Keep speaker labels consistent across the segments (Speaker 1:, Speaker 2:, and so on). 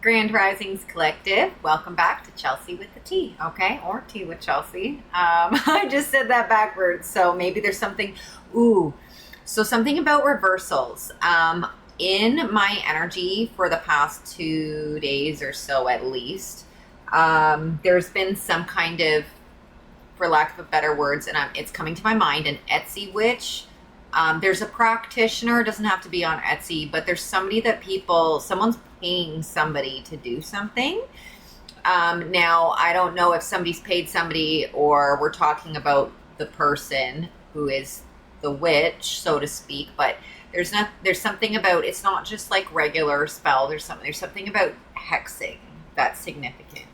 Speaker 1: Grand Risings Collective. Welcome back to Chelsea with the T, okay? Or Tea with Chelsea. I just said that backwards, so maybe there's something. So something about reversals. In my energy for the past 2 days or so at least, there's been some kind of, for lack of better words, and it's coming to my mind, an Etsy witch. There's a practitioner, it doesn't have to be on Etsy, but there's somebody that someone's paying somebody to do something. Now, I don't know if somebody's paid somebody or we're talking about the person who is the witch, so to speak, but there's something about, it's not just like regular spell, there's something about hexing that's significant.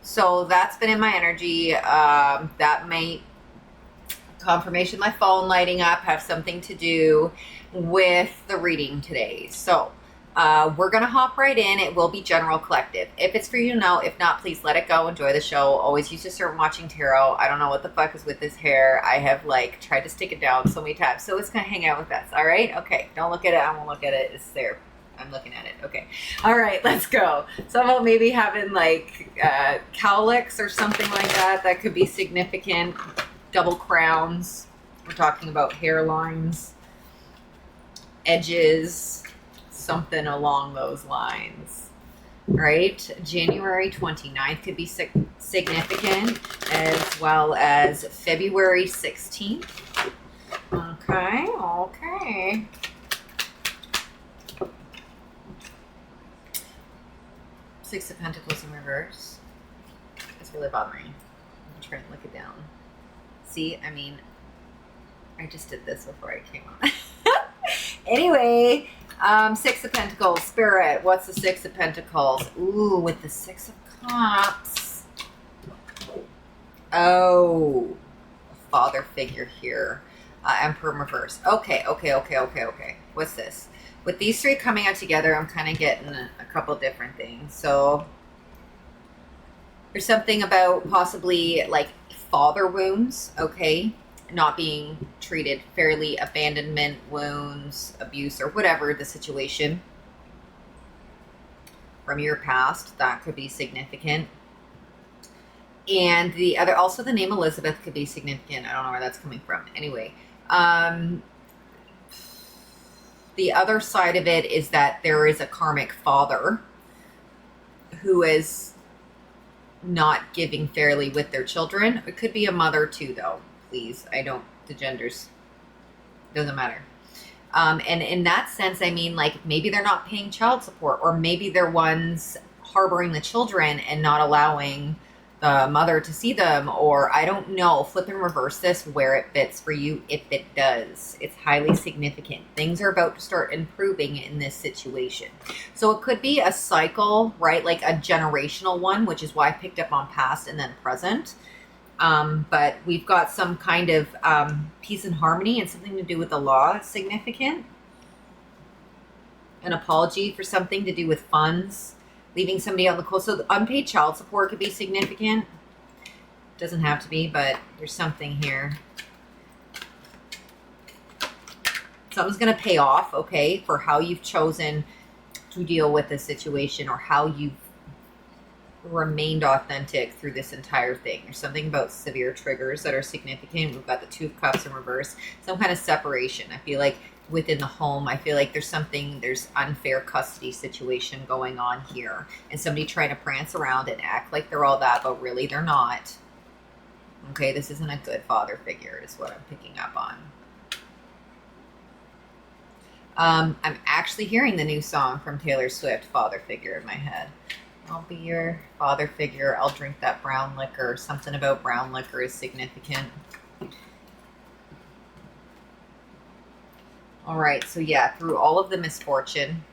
Speaker 1: So that's been in my energy. That might, confirmation, my phone lighting up, have something to do with the reading today. So we're going to hop right in. It will be general collective. If it's for you, know. If not, please let it go. Enjoy the show. Always use discernment watching tarot. I don't know what the fuck is with this hair. I have tried to stick it down so many times. So it's going to hang out with us. All right. Okay. Don't look at it. I won't look at it. It's there. I'm looking at it. Okay. All right. Let's go. Someone maybe having cowlicks or something like that. That could be significant. Double crowns. We're talking about hairlines, edges, something along those lines. Right? January 29th could be significant, as well as February 16th. Okay. Six of Pentacles in reverse. It's really bothering me. I'm trying to look it down. See, I just did this before I came on. Anyway, Six of Pentacles, Spirit. What's the Six of Pentacles? Ooh, with the Six of Cups. Oh, father figure here. Emperor in reverse. Okay. What's this? With these three coming out together, I'm kind of getting a couple different things. So there's something about possibly father wounds, okay? Not being treated fairly, abandonment wounds, abuse, or whatever the situation from your past. That could be significant. And also the name Elizabeth could be significant. I don't know where that's coming from. Anyway, the other side of it is that there is a karmic father who is not giving fairly with their children. It could be a mother too, though. Please, the genders, doesn't matter. And in that sense, maybe they're not paying child support, or maybe they're ones harboring the children and not allowing the mother to see them, or I don't know. Flip and reverse this where it fits for you. If it does, it's highly significant. Things are about to start improving in this situation. So it could be a cycle, right? Like a generational one, which is why I picked up on past and then present. But we've got some kind of peace and harmony and something to do with the law significant. An apology for something to do with funds. Leaving somebody on the coast. So unpaid child support could be significant. Doesn't have to be, but there's something here. Something's going to pay off, okay, for how you've chosen to deal with this situation, or how you've remained authentic through this entire thing. There's something about severe triggers that are significant. We've got the Two of Cups in reverse. Some kind of separation. I feel like within the home, I feel like there's unfair custody situation going on here, and somebody trying to prance around and act like they're all that, but really they're not. Okay, this isn't a good father figure is what I'm picking up on. I'm actually hearing the new song from Taylor Swift, Father Figure, in my head. I'll be your father figure. I'll drink that brown liquor. Something about brown liquor is significant. All right, so yeah, through all of the misfortune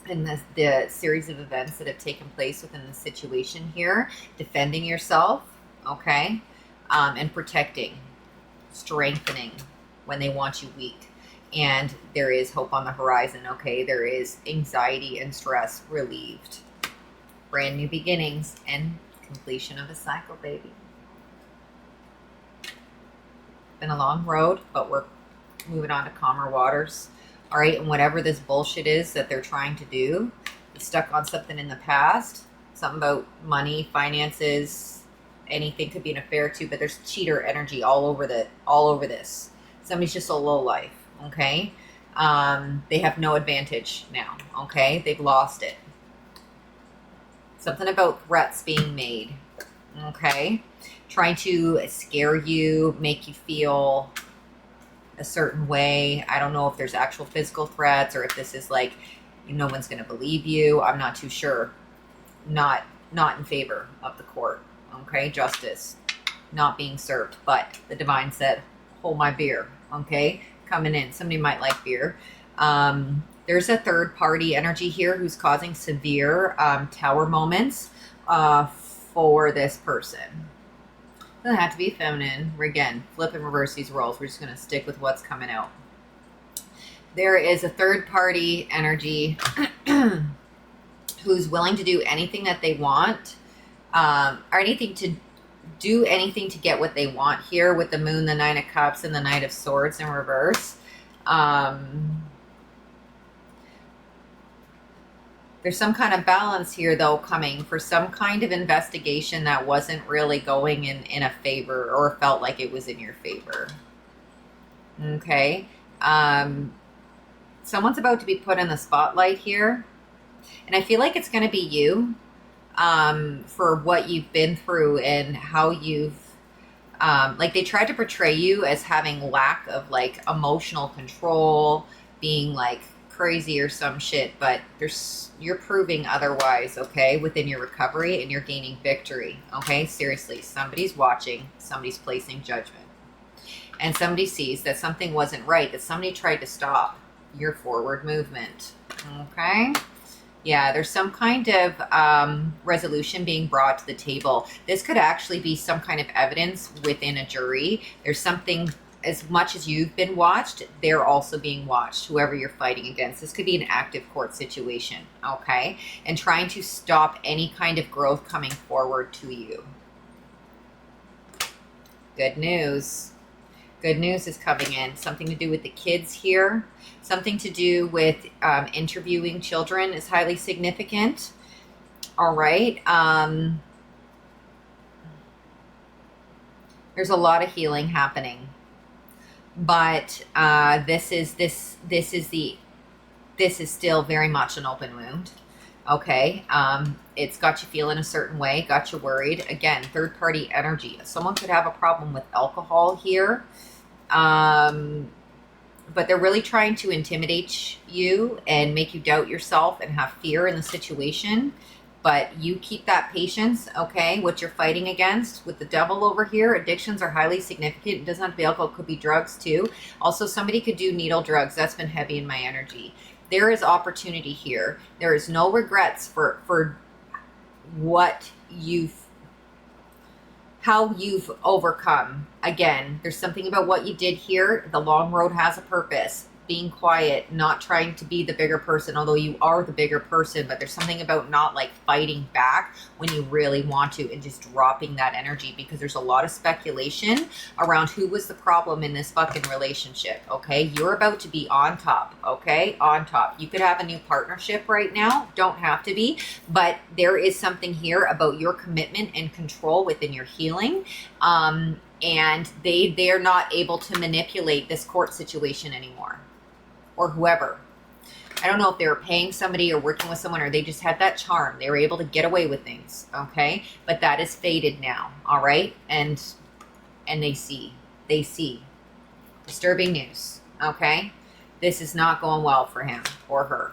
Speaker 1: and the series of events that have taken place within the situation here, defending yourself, okay, and protecting, strengthening when they want you weak. And there is hope on the horizon, okay? There is anxiety and stress relieved. Brand new beginnings and completion of a cycle, baby. Been a long road, but we're moving on to calmer waters. All right, and whatever this bullshit is that they're trying to do, stuck on something in the past, something about money, finances, anything, could be an affair too, but there's cheater energy all over this. Somebody's just a low life, okay? They have no advantage now, okay? They've lost it. Something about threats being made, okay? Trying to scare you, make you feel a certain way. I don't know if there's actual physical threats or if this is like, no one's going to believe you. I'm not too sure. Not in favor of the court, okay? Justice not being served, but the divine said, hold my beer, okay? Coming in. Somebody might like beer. There's a third party energy here who's causing severe tower moments for this person. Doesn't have to be feminine. Again, flip and reverse these roles. We're just going to stick with what's coming out. There is a third party energy who's willing to do anything that they want, or anything to do anything to get what they want here with the Moon, the Nine of Cups, and the Knight of Swords in reverse. There's some kind of balance here, though, coming for some kind of investigation that wasn't really going in a favor, or felt like it was in your favor. Okay. Someone's about to be put in the spotlight here. And I feel like it's going to be you, for what you've been through and how you've, like, they tried to portray you as having lack of, like, emotional control, being, like, crazy or some shit, but you're proving otherwise, okay, within your recovery, and you're gaining victory, okay? Seriously, somebody's watching, somebody's placing judgment, and somebody sees that something wasn't right, that somebody tried to stop your forward movement, okay? Yeah, there's some kind of resolution being brought to the table. This could actually be some kind of evidence within a jury. There's something, as much as you've been watched, they're also being watched, whoever you're fighting against. This could be an active court situation, okay? And trying to stop any kind of growth coming forward to you. Good news. Good news is coming in. Something to do with the kids here. Something to do with interviewing children is highly significant. All right. There's a lot of healing happening. But this is still very much an open wound. Okay. It's got you feeling a certain way, got you worried. Again, third party energy. Someone could have a problem with alcohol here. But they're really trying to intimidate you and make you doubt yourself and have fear in the situation. But you keep that patience, okay? What you're fighting against with the devil over here, addictions are highly significant. It doesn't have to be alcohol, it could be drugs too. Also, somebody could do needle drugs. That's been heavy in my energy. There is opportunity here. There is no regrets for what how you've overcome. Again, there's something about what you did here. The long road has a purpose. Being quiet, not trying to be the bigger person, although you are the bigger person, but there's something about not like fighting back when you really want to, and just dropping that energy, because there's a lot of speculation around who was the problem in this fucking relationship, okay? You're about to be on top, okay? On top. You could have a new partnership right now. Don't have to be, but there is something here about your commitment and control within your healing. And they're not able to manipulate this court situation anymore. Or whoever. I don't know if they were paying somebody or working with someone, or they just had that charm. They were able to get away with things, okay? But that is faded now, all right? And they see. Disturbing news, okay? This is not going well for him or her.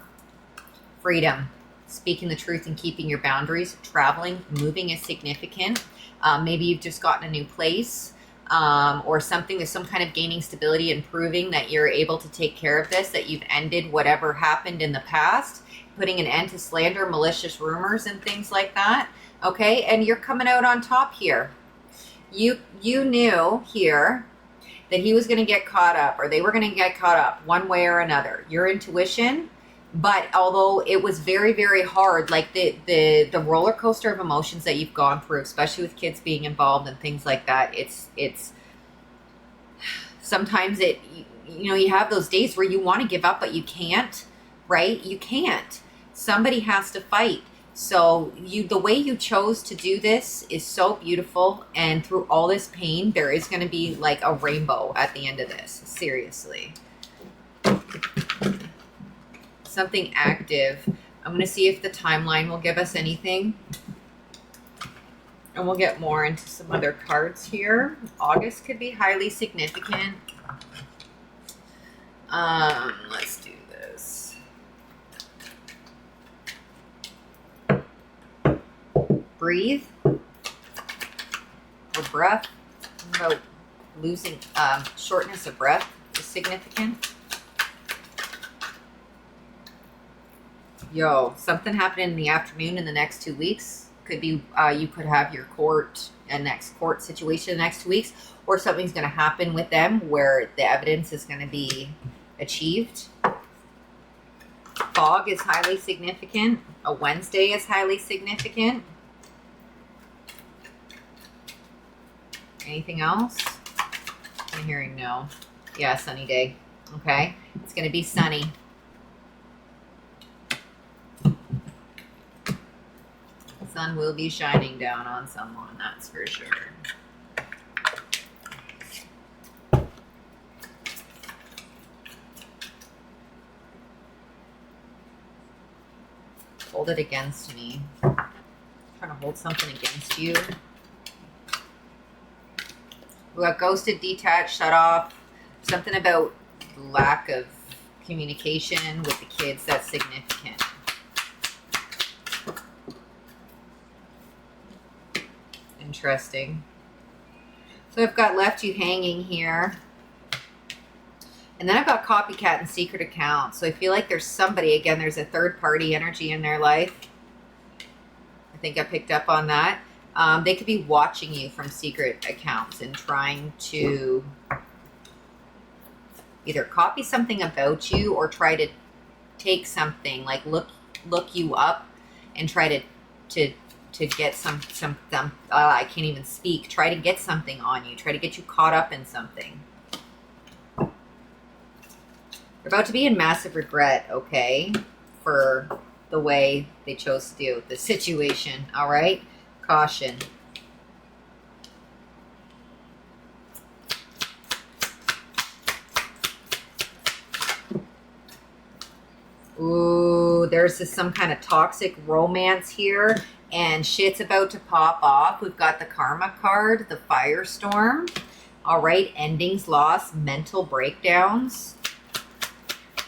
Speaker 1: Freedom. Speaking the truth and keeping your boundaries. Traveling, moving is significant. Maybe you've just gotten a new place. Or something, there's some kind of gaining stability and proving that you're able to take care of this, that you've ended whatever happened in the past, putting an end to slander, malicious rumors, and things like that. Okay, and you're coming out on top here. You knew here that he was going to get caught up, or they were going to get caught up one way or another. Your intuition. But although it was very, very hard, like the roller coaster of emotions that you've gone through, especially with kids being involved and things like that, it's sometimes you have those days where you want to give up, but you can't, right? You can't. Somebody has to fight. So the way you chose to do this is so beautiful. And through all this pain, there is going to be like a rainbow at the end of this. Seriously. Something active. I'm going to see if the timeline will give us anything. And we'll get more into some other cards here. August could be highly significant. Let's do this. Breathe. Or breath. About losing, shortness of breath is significant. Yo, something happening in the afternoon in the next 2 weeks. Could be, you could have your next court situation in the next 2 weeks, or something's going to happen with them where the evidence is going to be achieved. Fog is highly significant. A Wednesday is highly significant. Anything else? I'm hearing no. Yeah, sunny day. Okay. It's going to be sunny. Sun will be shining down on someone, that's for sure. Hold it against me. I'm trying to hold something against you. We got ghosted, detached, shut off. Something about lack of communication with the kids that's significant. Interesting. So I've got left you hanging here. And then I've got copycat and secret account. So I feel like there's somebody, again, there's a third party energy in their life. I think I picked up on that. They could be watching you from secret accounts and trying to either copy something about you or try to take something, like look you up and try to get some I can't even speak. Try to get something on you. Try to get you caught up in something. You're about to be in massive regret, okay, for the way they chose to deal with the situation, all right? Caution. Ooh, there's some kind of toxic romance here. And shit's about to pop off. We've got the Karma card, the Firestorm. All right, endings, loss, mental breakdowns.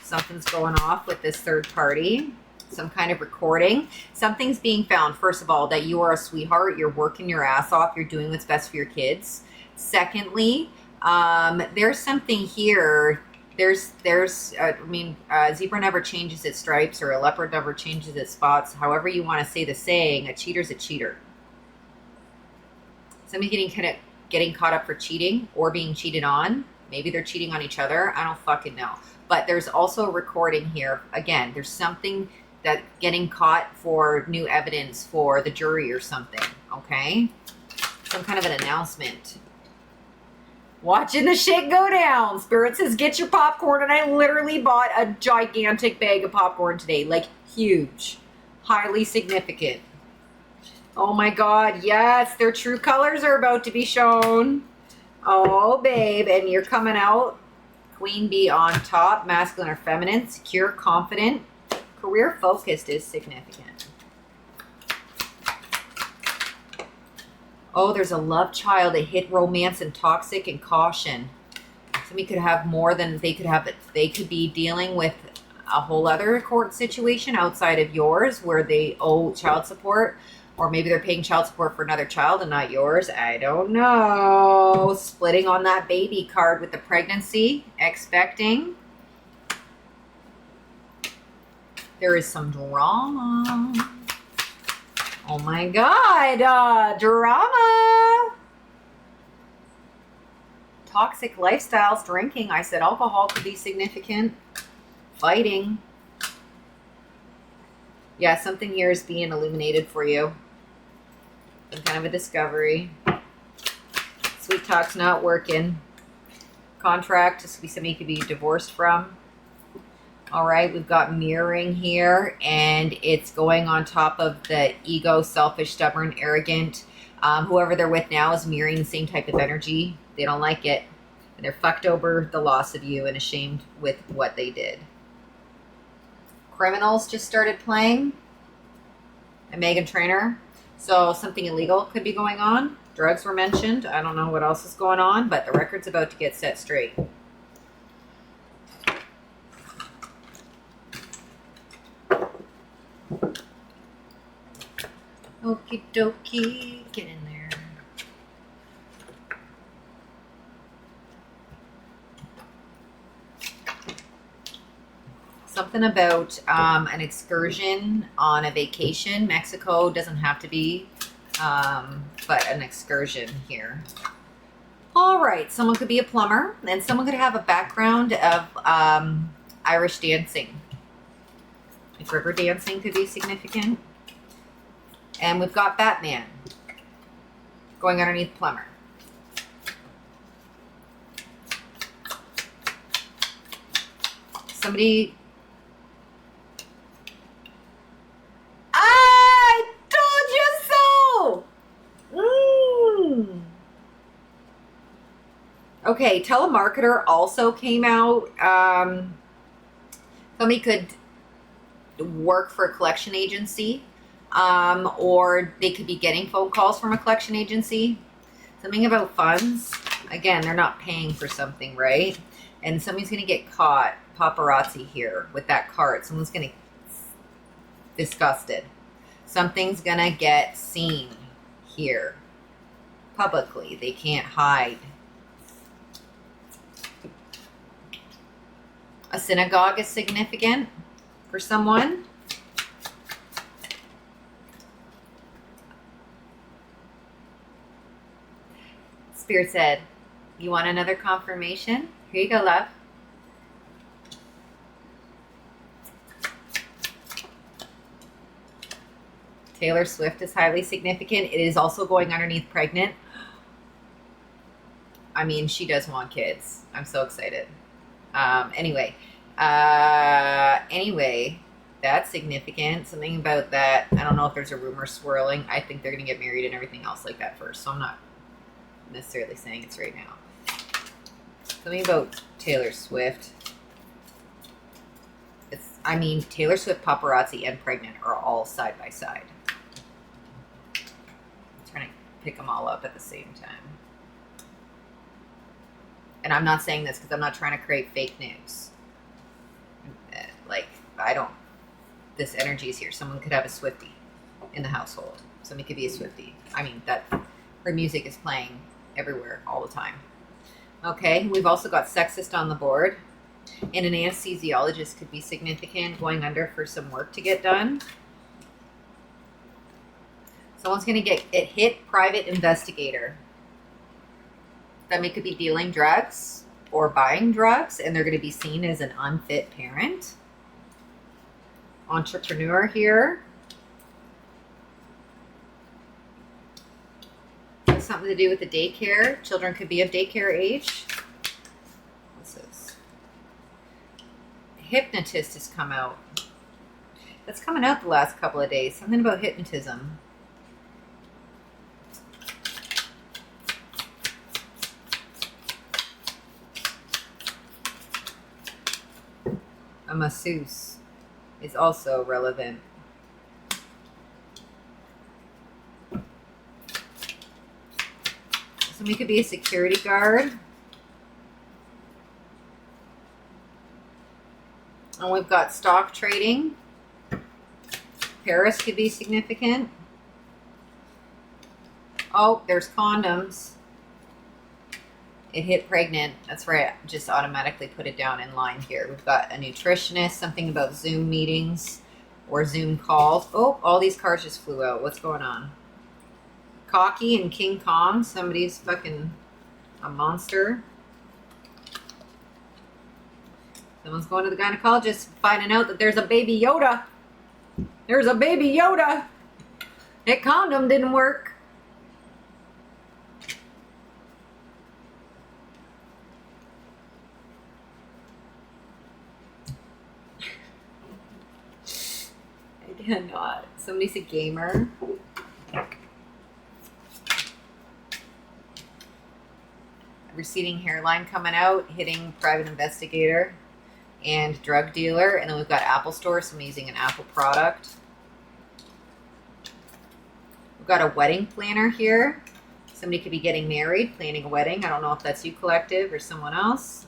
Speaker 1: Something's going off with this third party. Some kind of recording. Something's being found, first of all, that you are a sweetheart. You're working your ass off. You're doing what's best for your kids. Secondly, there's something here. A zebra never changes its stripes, or a leopard never changes its spots. However you want to say the saying, a cheater's a cheater. Somebody's getting caught up for cheating or being cheated on. Maybe they're cheating on each other. I don't fucking know. But there's also a recording here. Again, there's something that getting caught for new evidence for the jury or something. Okay? Some kind of an announcement. Watching the shit go down. Spirit says, get your popcorn. And I literally bought a gigantic bag of popcorn today. Like, huge. Highly significant. Oh my God. Yes, their true colors are about to be shown. Oh, babe. And you're coming out. Queen bee on top. Masculine or feminine. Secure, confident. Career focused is significant. Oh, there's a love child, a hit romance and toxic and caution. Somebody could have more than they could have. They could be dealing with a whole other court situation outside of yours where they owe child support, or maybe they're paying child support for another child and not yours. I don't know. Splitting on that baby card with the pregnancy, expecting. There is some drama. Oh my God, drama. Toxic lifestyles, drinking. I said alcohol could be significant. Fighting. Yeah, something here is being illuminated for you. Some kind of a discovery. Sweet talk's not working. Contract, somebody could be divorced from. All right, we've got mirroring here, and it's going on top of the ego, selfish, stubborn, arrogant. Whoever they're with now is mirroring the same type of energy. They don't like it. And they're fucked over the loss of you and ashamed with what they did. Criminals just started playing. And Meghan Trainor. So something illegal could be going on. Drugs were mentioned. I don't know what else is going on, but the record's about to get set straight. Okie dokie, get in there. Something about an excursion on a vacation. Mexico doesn't have to be, but an excursion here. All right, someone could be a plumber, and someone could have a background of Irish dancing. Like river dancing could be significant. And we've got Batman going underneath plumber. Somebody... I told you so! Okay, telemarketer also came out. Somebody could work for a collection agency. Or they could be getting phone calls from a collection agency. Something about funds. Again, they're not paying for something, right? And somebody's going to get caught, paparazzi here, with that cart. Someone's going to disgusted. Something's going to get seen here publicly. They can't hide. A synagogue is significant for someone. Spirit said, you want another confirmation? Here you go, love. Taylor Swift is highly significant. It is also going underneath pregnant. I mean, she does want kids. I'm so excited. Anyway, that's significant. Something about that. I don't know if there's a rumor swirling. I think they're going to get married and everything else like that first. So I'm not necessarily saying it's right now. Something about Taylor Swift. Taylor Swift, paparazzi, and pregnant are all side by side. I'm trying to pick them all up at the same time. And I'm not saying this because I'm not trying to create fake news. This energy is here. Someone could have a Swiftie in the household. Somebody could be a Swiftie. Her music is playing everywhere all the time. Okay, we've also got sexist on the board. And an anesthesiologist could be significant, going under for some work to get done. Someone's going to get it hit private investigator. Somebody could be dealing drugs or buying drugs, and they're going to be seen as an unfit parent. Entrepreneur here. Something to do with the daycare. Children could be of daycare age. What's this? Hypnotist has come out. That's coming out the last couple of days. Something about hypnotism. A masseuse is also relevant. Somebody could be a security guard. And we've got stock trading. Paris could be significant. Oh, there's condoms. It hit pregnant. That's right. I just automatically put it down in line here. We've got a nutritionist, something about Zoom meetings or Zoom calls. Oh, all these cards just flew out. What's going on? Cocky and King Kong. Somebody's fucking a monster. Someone's going to the gynecologist, finding out that there's a baby Yoda. There's a baby Yoda. That condom didn't work. Cannot. Somebody's a gamer. Receding hairline coming out, hitting private investigator and drug dealer. And then we've got Apple Store, somebody using an Apple product. We've got a wedding planner here. Somebody could be getting married, planning a wedding. I don't know if that's you, collective, or someone else.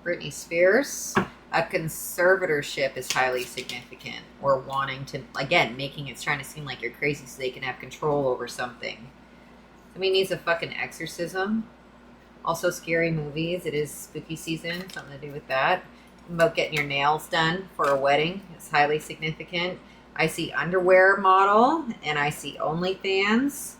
Speaker 1: Britney Spears. A conservatorship is highly significant, or wanting to, again, making it, trying to seem like you're crazy so they can have control over something. Somebody needs a fucking exorcism. Also, scary movies. It is spooky season, something to do with that. About getting your nails done for a wedding is highly significant. I see underwear model, and I see OnlyFans.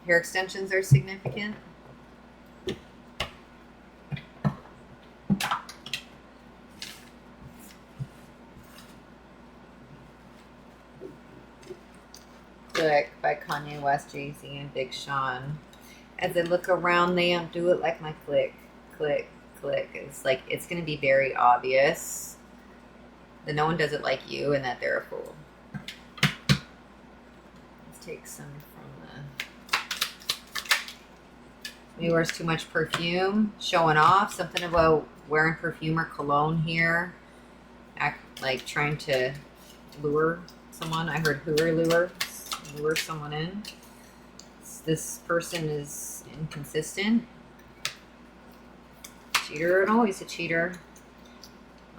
Speaker 1: Hair extensions are significant. Click by Kanye West, Jay-Z, and Big Sean. As I look around, they don't do it like my click, click, click. It's like, it's going to be very obvious that no one does it like you and that they're a fool. Let's take some from the... Somebody wears too much perfume, showing off. Something about wearing perfume or cologne here. Act like trying to lure someone. I heard lure someone in. This person is inconsistent. Cheater, and always a cheater.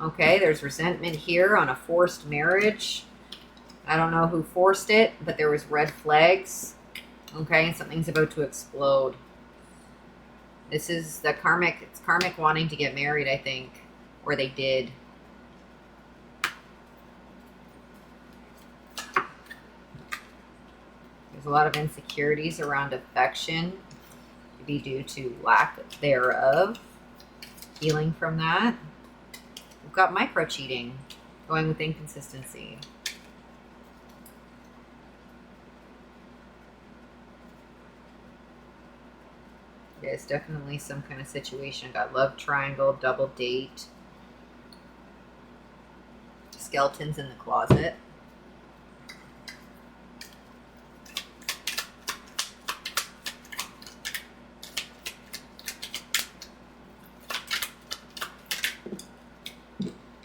Speaker 1: Okay, there's resentment here on a forced marriage. I don't know who forced it, but there was red flags. Okay, and something's about to explode. This is the karmic, it's karmic wanting to get married, I think. Or they did. There's a lot of insecurities around affection. Could be due to lack thereof. Healing from that. We've got micro cheating. Going with inconsistency. Yeah, it's definitely some kind of situation. Got love triangle, double date. Skeletons in the closet.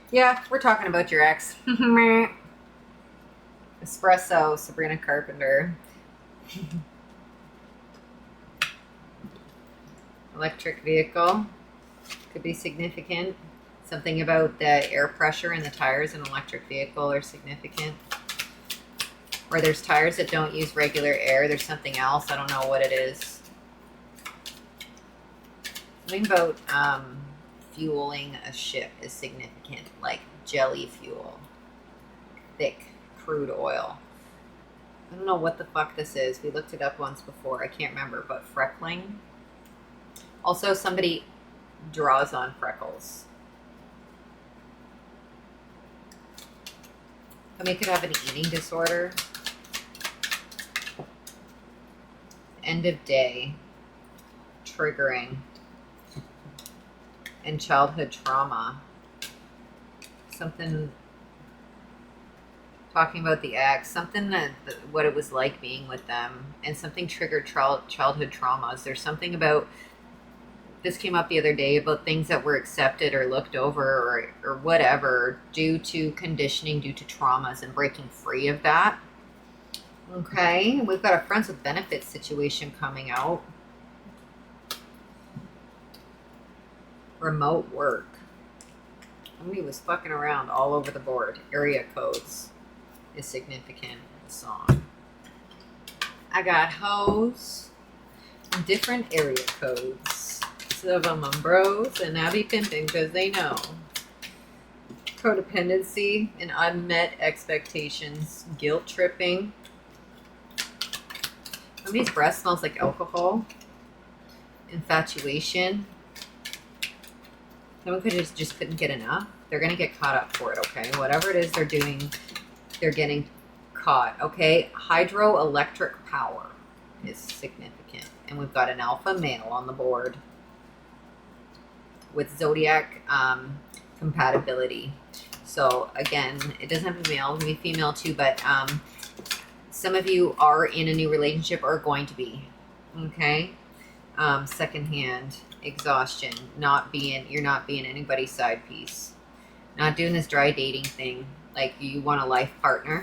Speaker 1: Yeah, we're talking about your ex. Espresso, Sabrina Carpenter. Electric vehicle. Could be significant. Something about the air pressure in the tires in an electric vehicle are significant. Or there's tires that don't use regular air. There's something else. I don't know what it is. Something about fueling a ship is significant, like jelly fuel, thick crude oil. I don't know what the fuck this is. We looked it up once before. I can't remember, but freckling. Also, somebody draws on freckles. Somebody could have an eating disorder. End of day. Triggering. And childhood trauma. Something talking about the ex, something that what it was like being with them, and something triggered childhood traumas. There's something about, this came up the other day, about things that were accepted or looked over or whatever due to conditioning, due to traumas, and breaking free of that. Okay, we've got a friends with benefits situation coming out. Remote work. Somebody was fucking around all over the board. Area codes is significant in the song. I got hoes. Different area codes. Some of them are bros and I be pimping because they know. Codependency and unmet expectations. Guilt tripping. Somebody's breath smells like alcohol. Infatuation. Someone could just couldn't get enough. They're going to get caught up for it, okay? Whatever it is they're doing, they're getting caught. Okay, hydroelectric power is significant. And we've got an alpha male on the board with zodiac compatibility. So again, it doesn't have to be male, it can be female too, but some of you are in a new relationship or going to be. Okay. Secondhand exhaustion, you're not being anybody's side piece. Not doing this dry dating thing. Like you want a life partner.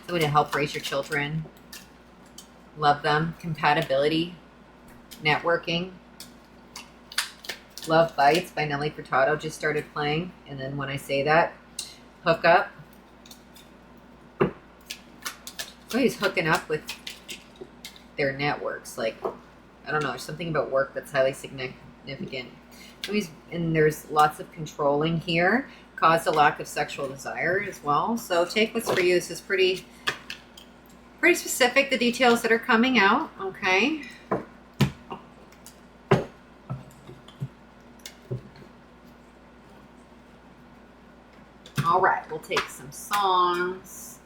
Speaker 1: Somebody to help raise your children. Love them. Compatibility. Networking. Love Bites by Nelly Furtado just started playing. And then when I say that, hook up. Somebody's hooking up with their networks. Like, I don't know, there's something about work that's highly significant. And there's lots of controlling here. Caused a lack of sexual desire as well. So take what's for you. This is pretty specific, the details that are coming out. Okay. All right, we'll take some songs.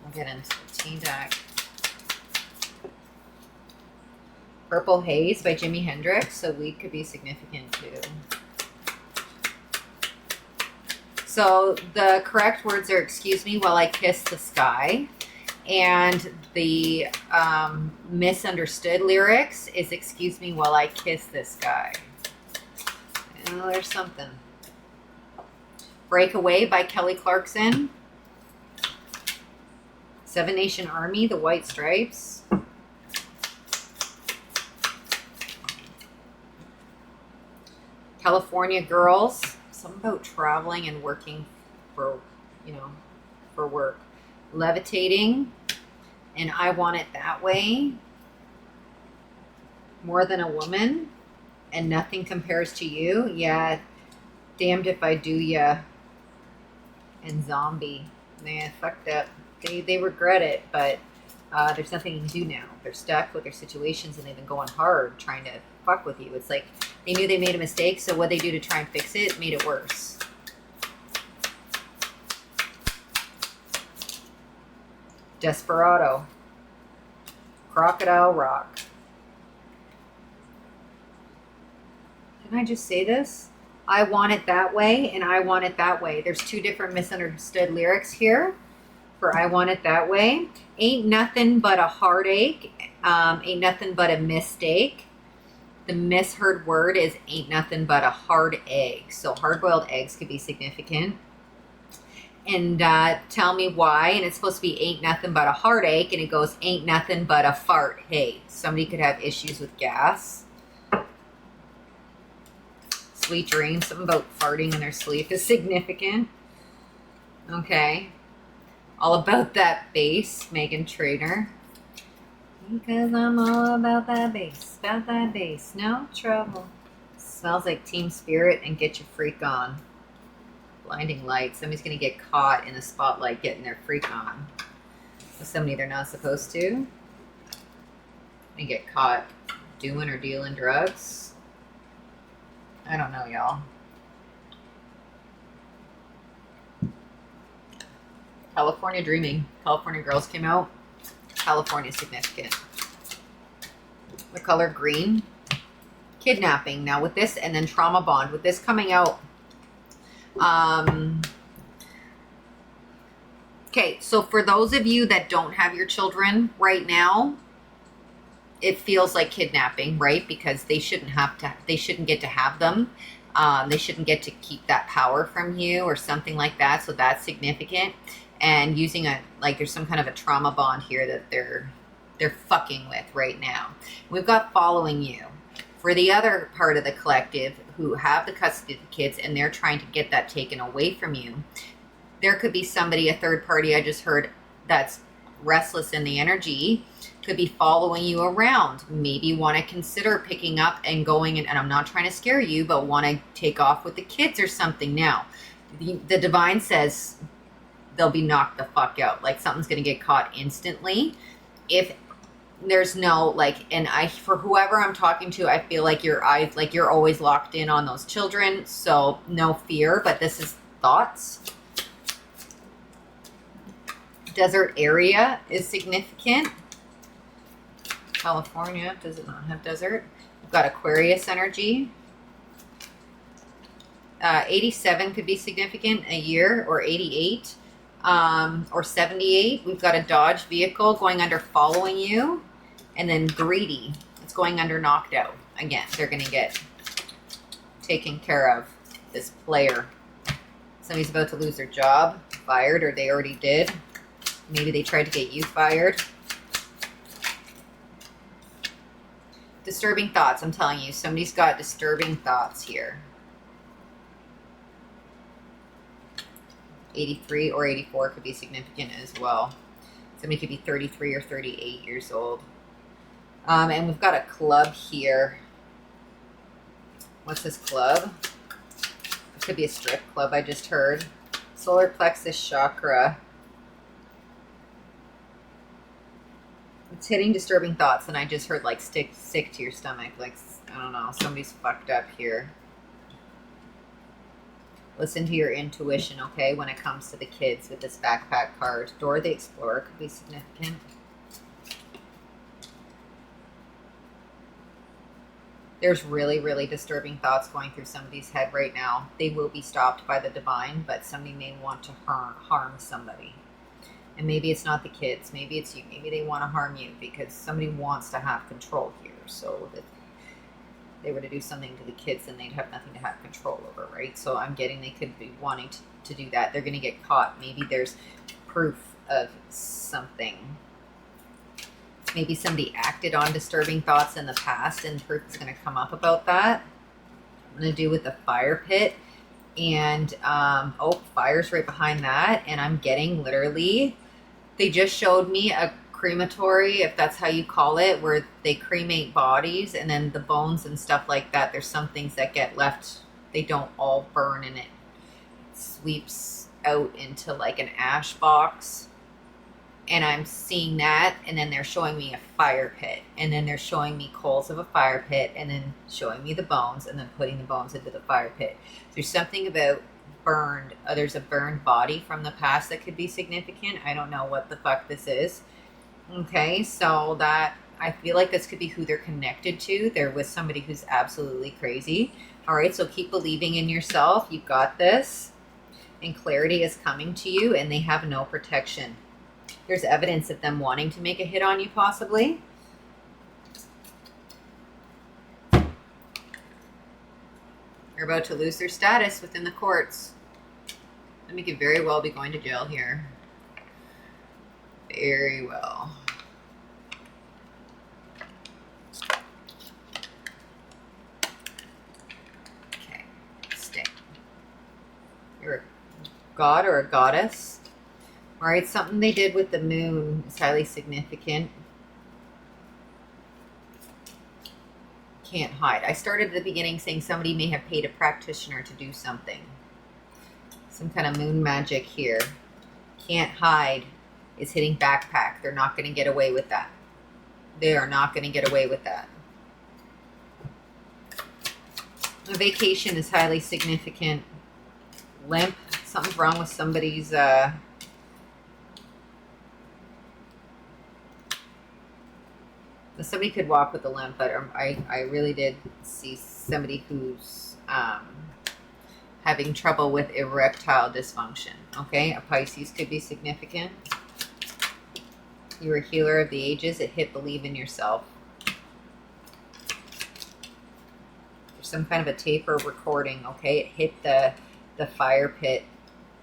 Speaker 1: We'll get into the teen deck. Purple Haze by Jimi Hendrix. So weed could be significant too. So the correct words are excuse me while I kiss the sky. And the misunderstood lyrics is excuse me while I kiss this guy. Oh, there's something. Breakaway by Kelly Clarkson. Seven Nation Army, the White Stripes. California Girls, something about traveling and working for work. Levitating, and I Want It That Way. More Than a Woman, and Nothing Compares to You. Yeah, Damned If I Do Ya. And Zombie. Man, fucked up. They regret it, but there's nothing you can do now. They're stuck with their situations, and they've been going hard trying to fuck with you. It's like they knew they made a mistake, so what they do to try and fix it made it worse. Desperado. Crocodile Rock. Can I just say this? I Want It That Way and I Want It That Way. There's two different misunderstood lyrics here for I Want It That Way. Ain't nothing but a heartache. Ain't nothing but a mistake. The misheard word is ain't nothing but a hard egg. So hard-boiled eggs could be significant. And tell me why. And it's supposed to be ain't nothing but a heartache. And it goes ain't nothing but a fart. Hey, somebody could have issues with gas. Sweet dreams. Something about farting in their sleep is significant. Okay. All about that bass. Meghan Trainor. Because I'm all about that bass. About that bass. No trouble. Smells like Team Spirit and Get Your Freak On. Blinding Lights. Somebody's going to get caught in the spotlight getting their freak on. With somebody they're not supposed to. And get caught doing or dealing drugs. I don't know, y'all. California Dreaming. California Girls came out. California significant. The color green. Kidnapping. Now with this, and then Trauma Bond. With this coming out. Okay, so for those of you that don't have your children right now, it feels like kidnapping, right? Because they shouldn't get to have them. They shouldn't get to keep that power from you or something like that. So that's significant. And using there's some kind of a trauma bond here that they're fucking with right now. We've got following you. For the other part of the collective who have the custody of the kids and they're trying to get that taken away from you, there could be somebody, a third party I just heard, that's restless in the energy, could be following you around. Maybe want to consider picking up and going, and I'm not trying to scare you, but want to take off with the kids or something. Now, the divine says they'll be knocked the fuck out. Like something's going to get caught instantly. If there's no, for whoever I'm talking to, I feel like your eyes, like you're always locked in on those children. So no fear, but this is thoughts. Desert area is significant. California, does it not have desert? We've got Aquarius energy. 87 could be significant, a year, or 88, or 78. We've got a Dodge vehicle going under following you, and then greedy. It's going under knocked out. Again, they're going to get taken care of, this player. Somebody's about to lose their job, fired, or they already did. Maybe they tried to get you fired. Disturbing thoughts, I'm telling you. Somebody's got disturbing thoughts here. 83 or 84 could be significant as well. Somebody could be 33 or 38 years old. And we've got a club here. What's this club? It could be a strip club, I just heard. Solar plexus chakra. It's hitting disturbing thoughts, and I just heard like sick to your stomach. Like, I don't know, somebody's fucked up here. Listen to your intuition, okay, when it comes to the kids with this backpack card. Dora the Explorer could be significant. There's really, really disturbing thoughts going through somebody's head right now. They will be stopped by the divine, but somebody may want to harm somebody. And maybe it's not the kids. Maybe it's you. Maybe they want to harm you because somebody wants to have control here. So if they were to do something to the kids, then they'd have nothing to have control over, right? So I'm getting they could be wanting to do that. They're going to get caught. Maybe there's proof of something. Maybe somebody acted on disturbing thoughts in the past, and proof is going to come up about that. I'm going to do with the fire pit. And, fire's right behind that. And I'm getting literally, they just showed me a crematory, if that's how you call it, where they cremate bodies and then the bones and stuff like that. There's some things that get left. They don't all burn, and it sweeps out into like an ash box. And I'm seeing that, and then they're showing me a fire pit, and then they're showing me coals of a fire pit, and then showing me the bones, and then putting the bones into the fire pit. There's something about burned, there's a burned body from the past that could be significant. I don't know what the fuck this is. Okay, so that, I feel like this could be who they're connected to. They're with somebody who's absolutely crazy. All right, so keep believing in yourself. You've got this. And clarity is coming to you, and they have no protection. There's evidence of them wanting to make a hit on you, possibly. They're about to lose their status within the courts. Somebody could very well be going to jail here. Very well. Okay, stay. You're a god or a goddess. All right, something they did with the moon is highly significant. Can't hide. I started at the beginning saying somebody may have paid a practitioner to do something. Some kind of moon magic here. Can't hide is hitting backpack. They're not going to get away with that. They are not going to get away with that. A vacation is highly significant. Limp. Something's wrong with somebody's... Somebody could walk with a limp, but I really did see somebody who's having trouble with erectile dysfunction. Okay, a Pisces could be significant. You're a healer of the ages. It hit believe in yourself. There's some kind of a tape or recording. Okay, it hit the fire pit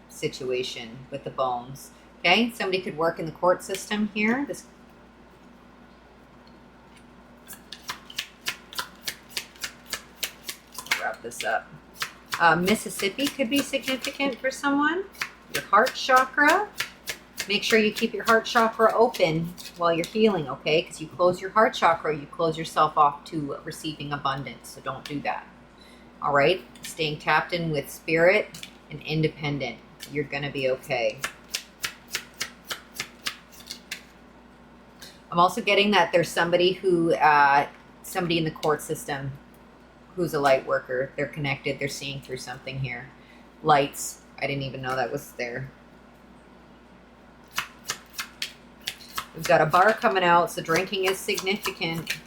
Speaker 1: situation with the bones. Okay, somebody could work in the court system here. This this up. Mississippi could be significant for someone. Your heart chakra. Make sure you keep your heart chakra open while you're healing, okay? Because you close your heart chakra, you close yourself off to receiving abundance. So don't do that. All right? Staying tapped in with spirit and independent. You're going to be okay. I'm also getting that there's somebody who, somebody in the court system who's a light worker. They're connected. They're seeing through something here. Lights. I didn't even know that was there. We've got a bar coming out, so drinking is significant.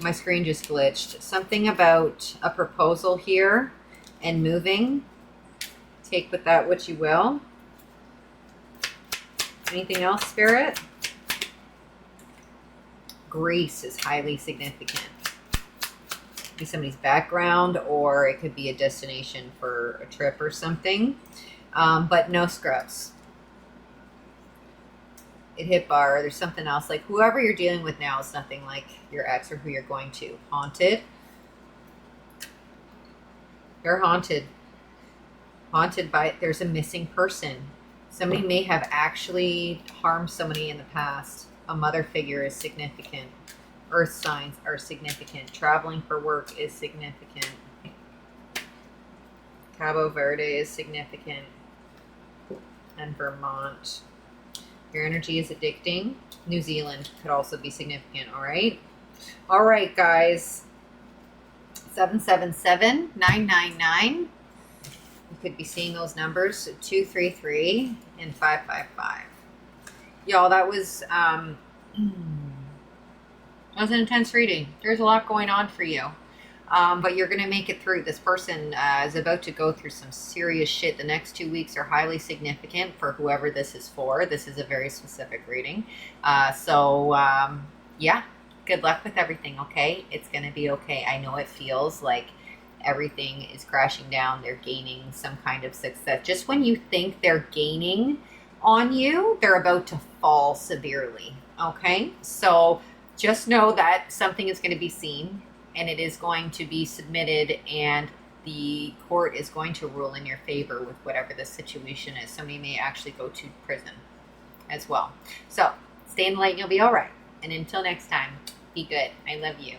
Speaker 1: My screen just glitched. Something about a proposal here and moving. Take with that what you will. Anything else, Spirit? Greece is highly significant. Could be somebody's background, or it could be a destination for a trip or something. But no scrubs. It hit bar. There's something else. Like whoever you're dealing with now is nothing like your ex or who you're going to. Haunted. You're haunted. Haunted by, there's a missing person. Somebody may have actually harmed somebody in the past. A mother figure is significant. Earth signs are significant. Traveling for work is significant. Cabo Verde is significant. And Vermont. Your energy is addicting. New Zealand could also be significant, all right? All right, guys. 777-999. You could be seeing those numbers, 233 and 555. Y'all, that was an intense reading. There's a lot going on for you. But you're going to make it through. This person is about to go through some serious shit. The next 2 weeks are highly significant for whoever this is for. This is a very specific reading. Yeah, good luck with everything, okay? It's going to be okay. I know it feels like everything is crashing down. They're gaining some kind of success. Just when you think they're gaining on you, they're about to fall severely, okay? So just know that something is going to be seen. And it is going to be submitted, and the court is going to rule in your favor with whatever the situation is. Somebody may actually go to prison as well. So stay in the light and you'll be all right. And until next time, be good. I love you.